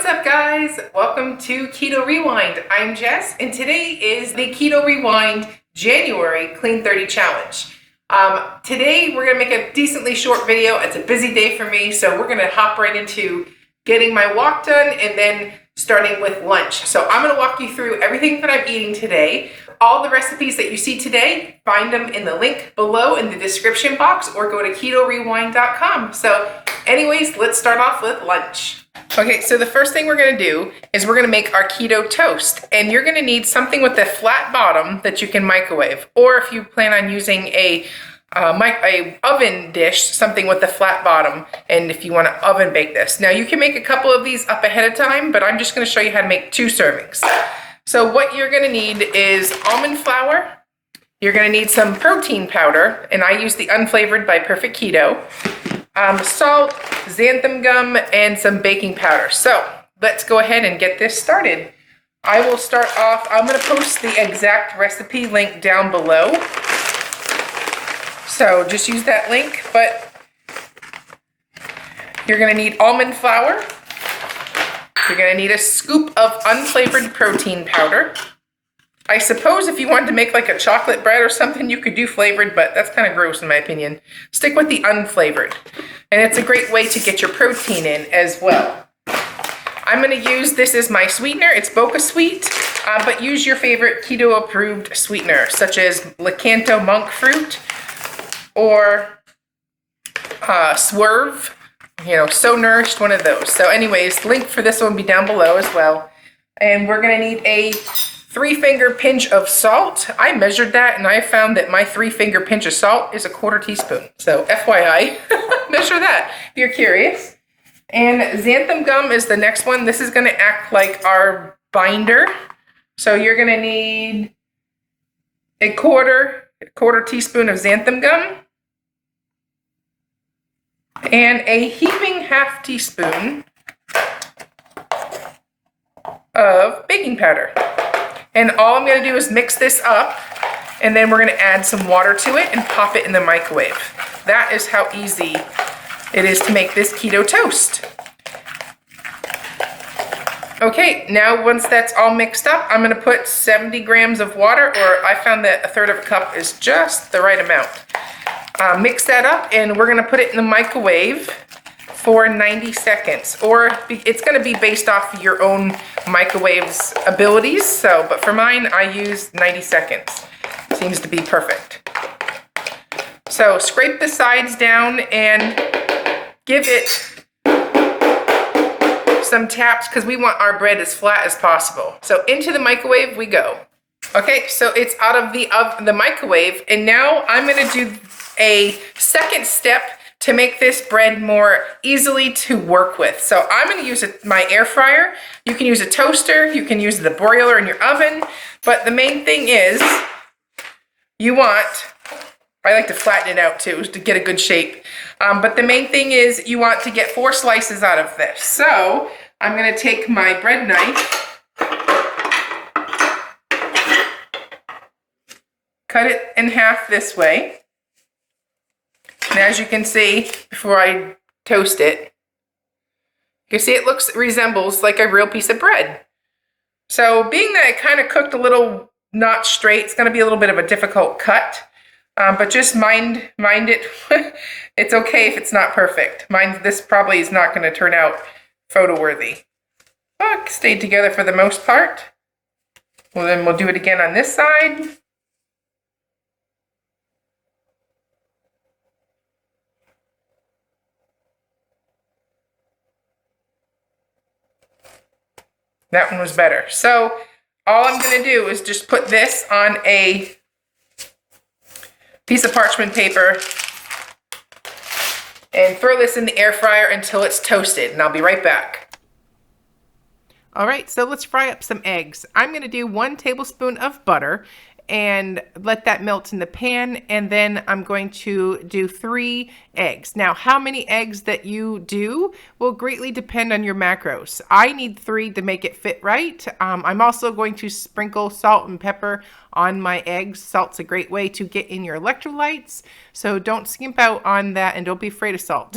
up, guys? Welcome to Keto Rewind. I'm Jess, and today is the Keto Rewind January Clean 30 Challenge. Today we're gonna make a decently short video. It's a busy day for me, so we're gonna hop right into getting my walk done and then starting with lunch. So I'm gonna walk you through everything that I'm eating today. All the recipes that you see today, find them in the link below in the description box or go to ketorewind.com. So anyways, let's start off with lunch. Okay, so the first thing we're gonna do is we're gonna make our keto toast, and you're gonna need something with a flat bottom that you can microwave, or if you plan on using a oven dish, something with a flat bottom, and if you want to oven bake this. Now you can make a couple of these up ahead of time, but I'm just gonna show you how to make 2 servings. So what you're gonna need is almond flour, you're gonna need some protein powder, and I use the unflavored by Perfect Keto, salt, xanthan gum, and some baking powder. So let's go ahead and get this started. I will start off, I'm gonna post the exact recipe link down below. So just use that link, but you're gonna need almond flour. You're gonna need a scoop of unflavored protein powder. I suppose if you wanted to make like a chocolate bread or something, you could do flavored, but that's kind of gross in my opinion. Stick with the unflavored. And it's a great way to get your protein in as well. I'm gonna use, this is my sweetener, it's Boca Sweet, but use your favorite keto approved sweetener, such as Lakanto monk fruit or Swerve, So Nourished, one of those. So anyways, link for this one will be down below as well. And we're gonna need a 3-finger pinch of salt. I measured that and I found that my 3-finger pinch of salt is a 1/4 teaspoon. So FYI, measure that if you're curious. And xanthan gum is the next one. This is gonna act like our binder. So you're gonna need a quarter teaspoon of xanthan gum and a heaping 1/2 teaspoon of baking powder. And all I'm gonna do is mix this up, and then we're gonna add some water to it and pop it in the microwave. That is how easy it is to make this keto toast. Okay, now once that's all mixed up, I'm gonna put 70 grams of water, or I found that 1/3 cup is just the right amount. Mix that up, and we're gonna put it in the microwave for 90 seconds, or it's gonna be based off your own microwave's abilities. So, but for mine, I use 90 seconds. Seems to be perfect. So scrape the sides down and give it some taps because we want our bread as flat as possible. So into the microwave we go. Okay, so it's out of the microwave, and now I'm gonna do a second step to make this bread more easily to work with. So I'm gonna use my air fryer. You can use a toaster, you can use the broiler in your oven, but the main thing is I like to flatten it out too to get a good shape. But the main thing is you want to get 4 slices out of this. So I'm gonna take my bread knife, cut it in half this way. And as you can see, before I toast it, you can see it resembles like a real piece of bread. So being that it kind of cooked a little not straight, it's gonna be a little bit of a difficult cut, but just mind it. It's okay if it's not perfect. This probably is not gonna turn out photo worthy. But it stayed together for the most part. Well, then we'll do it again on this side. That one was better. So all I'm gonna do is just put this on a piece of parchment paper and throw this in the air fryer until it's toasted, and I'll be right back. All right, so let's fry up some eggs. I'm gonna do 1 tablespoon of butter and let that melt in the pan, and then I'm going to do 3 eggs. Now, how many eggs that you do will greatly depend on your macros. I need 3 to make it fit right. I'm also going to sprinkle salt and pepper on my eggs. Salt's a great way to get in your electrolytes, so don't skimp out on that and don't be afraid of salt.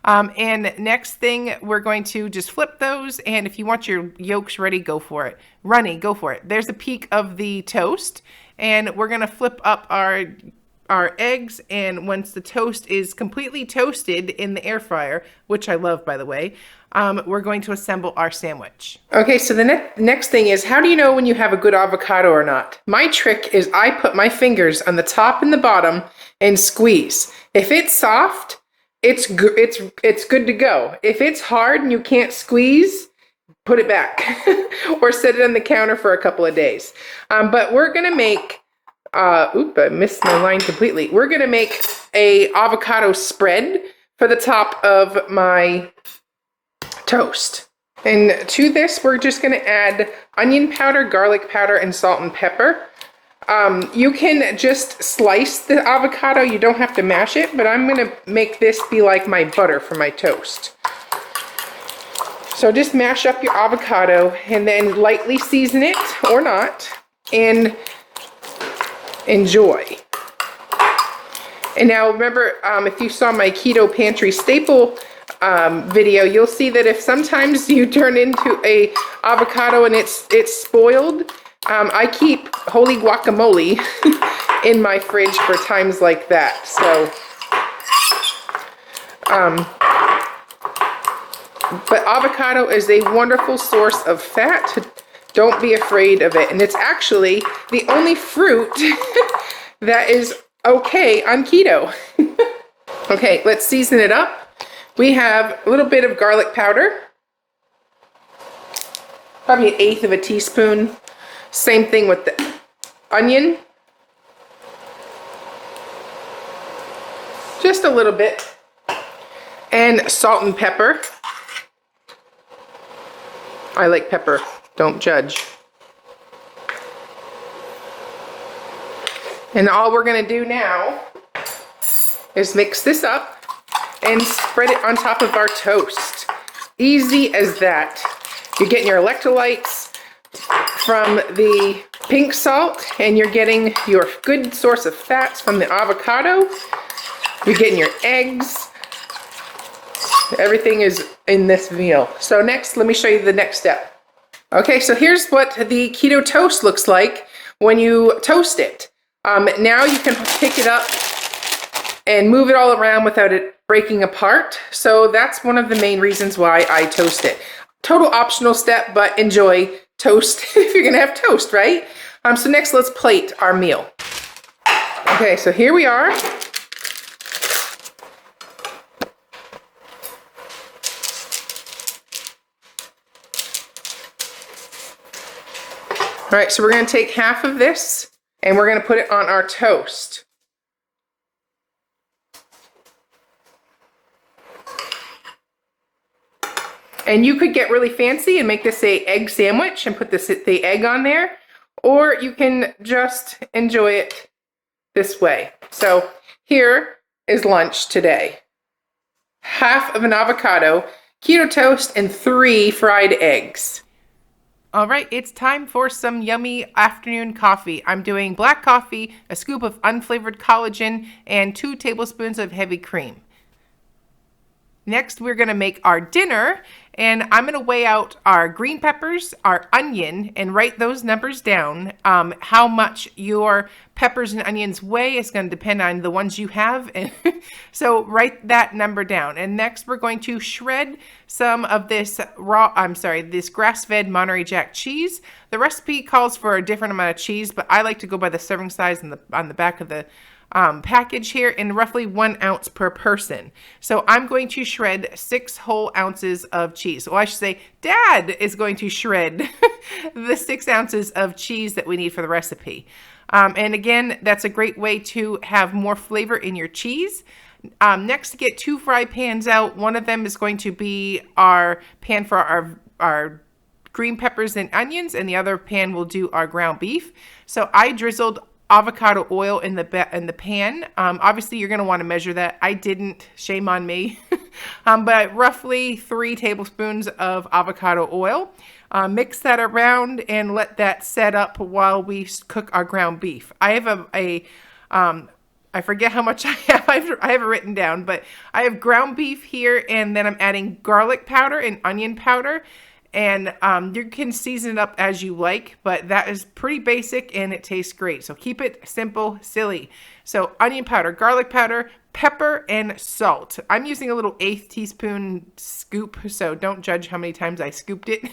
And next thing, we're going to just flip those. And if you want your yolks ready, go for it. Runny, go for it. There's a peek of the toast. And we're going to flip up our eggs, and once the toast is completely toasted in the air fryer, which I love, by the way, we're going to assemble our sandwich. Okay, so the next thing is, how do you know when you have a good avocado or not? My trick is I put my fingers on the top and the bottom and squeeze. If it's soft, it's good to go. If it's hard and you can't squeeze, put it back or set it on the counter for a couple of days. But we're gonna make I missed my line completely. We're gonna make a avocado spread for the top of my toast. And to this, we're just gonna add onion powder, garlic powder, and salt and pepper. You can just slice the avocado. You don't have to mash it, but I'm gonna make this be like my butter for my toast. So just mash up your avocado and then lightly season it or not, and enjoy. And now remember, if you saw my Keto Pantry staple video, you'll see that if sometimes you turn into a avocado and it's spoiled, I keep holy guacamole in my fridge for times like that. So, but avocado is a wonderful source of fat. Don't be afraid of it. And it's actually the only fruit that is okay on keto. Okay, let's season it up. We have a little bit of garlic powder, probably 1/8 of a teaspoon. Same thing with the onion. Just a little bit. And salt and pepper. I like pepper. Don't judge. And all we're gonna do now is mix this up and spread it on top of our toast. Easy as that. You're getting your electrolytes from the pink salt, and you're getting your good source of fats from the avocado. You're getting your eggs. Everything is in this meal. So next, let me show you the next step. Okay, so here's what the keto toast looks like when you toast it. Now you can pick it up and move it all around without it breaking apart. So that's one of the main reasons why I toast it. Total optional step, but enjoy toast if you're gonna have toast, right? So next, let's plate our meal. Okay, so here we are. All right, so we're gonna take half of this and we're gonna put it on our toast. And you could get really fancy and make this a egg sandwich and put the egg on there, or you can just enjoy it this way. So here is lunch today. Half of an avocado, keto toast, and 3 fried eggs. All right, it's time for some yummy afternoon coffee. I'm doing black coffee, a scoop of unflavored collagen, and 2 tablespoons of heavy cream. Next, we're gonna make our dinner, and I'm gonna weigh out our green peppers, our onion, and write those numbers down. How much your peppers and onions weigh is gonna depend on the ones you have, and so write that number down. And next, we're going to shred some of this this grass-fed Monterey Jack cheese. The recipe calls for a different amount of cheese, but I like to go by the serving size on the back of the package here, in roughly 1 ounce per person. So I'm going to shred 6 whole ounces of cheese. Well, I should say Dad is going to shred the 6 ounces of cheese that we need for the recipe. And again, that's a great way to have more flavor in your cheese. Next, to get 2 fry pans out. One of them is going to be our pan for our green peppers and onions, and the other pan will do our ground beef. So I drizzled avocado oil in the pan. Obviously, you're going to want to measure that. I didn't. Shame on me. But roughly 3 tablespoons of avocado oil. Mix that around and let that set up while we cook our ground beef. I have I forget how much I have I have it written down, but I have ground beef here, and then I'm adding garlic powder and onion powder. And you can season it up as you like, but that is pretty basic and it tastes great. So keep it simple, silly. So onion powder, garlic powder, pepper, and salt. I'm using a little 1/8 teaspoon scoop, so don't judge how many times I scooped it.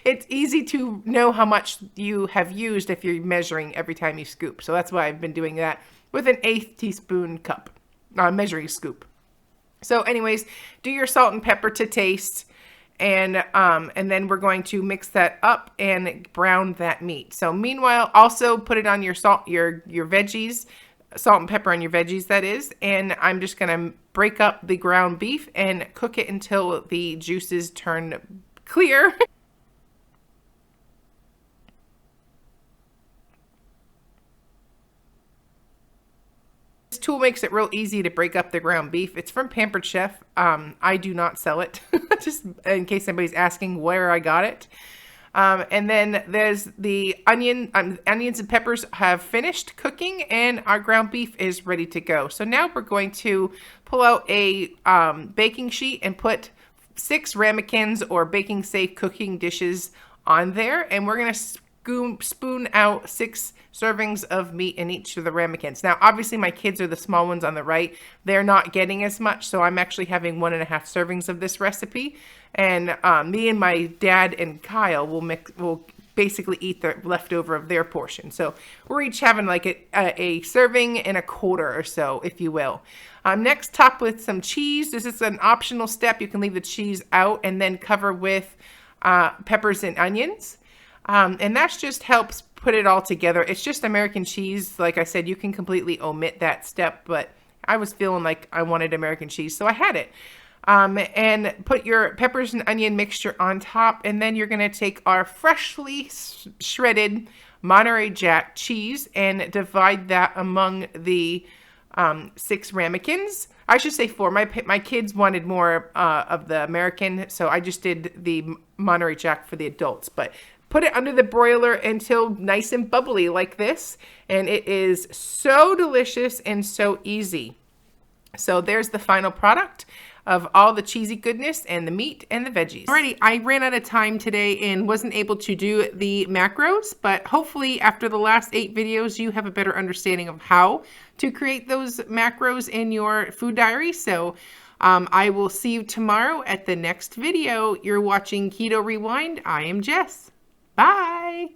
It's easy to know how much you have used if you're measuring every time you scoop. So that's why I've been doing that with an 1/8 teaspoon cup, measuring scoop. So anyways, do your salt and pepper to taste. And then we're going to mix that up and brown that meat. So meanwhile, also put it on your your veggies, salt and pepper on your veggies, that is. And I'm just gonna break up the ground beef and cook it until the juices turn clear. This tool makes it real easy to break up the ground beef. It's from Pampered Chef. I do not sell it, just in case anybody's asking where I got it. And then there's the onions and peppers have finished cooking, and our ground beef is ready to go. So now we're going to pull out a baking sheet and put 6 ramekins or baking safe cooking dishes on there, and we're going to spoon out 6 servings of meat in each of the ramekins. Now, obviously, my kids are the small ones on the right. They're not getting as much, so I'm actually having 1.5 servings of this recipe. And me and my dad and Kyle will basically eat the leftover of their portion. So we're each having like a serving and a quarter or so, if you will. Next, top with some cheese. This is an optional step. You can leave the cheese out and then cover with peppers and onions. And that just helps put it all together. It's just American cheese. Like I said, you can completely omit that step, but I was feeling like I wanted American cheese, so I had it. And put your peppers and onion mixture on top, and then you're going to take our freshly shredded Monterey Jack cheese and divide that among the 6 ramekins. I should say 4. My kids wanted more of the American, so I just did the Monterey Jack for the adults, but put it under the broiler until nice and bubbly like this. And it is so delicious and so easy. So there's the final product of all the cheesy goodness and the meat and the veggies. Alrighty, I ran out of time today and wasn't able to do the macros, but hopefully after the last 8 videos, you have a better understanding of how to create those macros in your food diary. So I will see you tomorrow at the next video. You're watching Keto Rewind. I am Jess. Bye.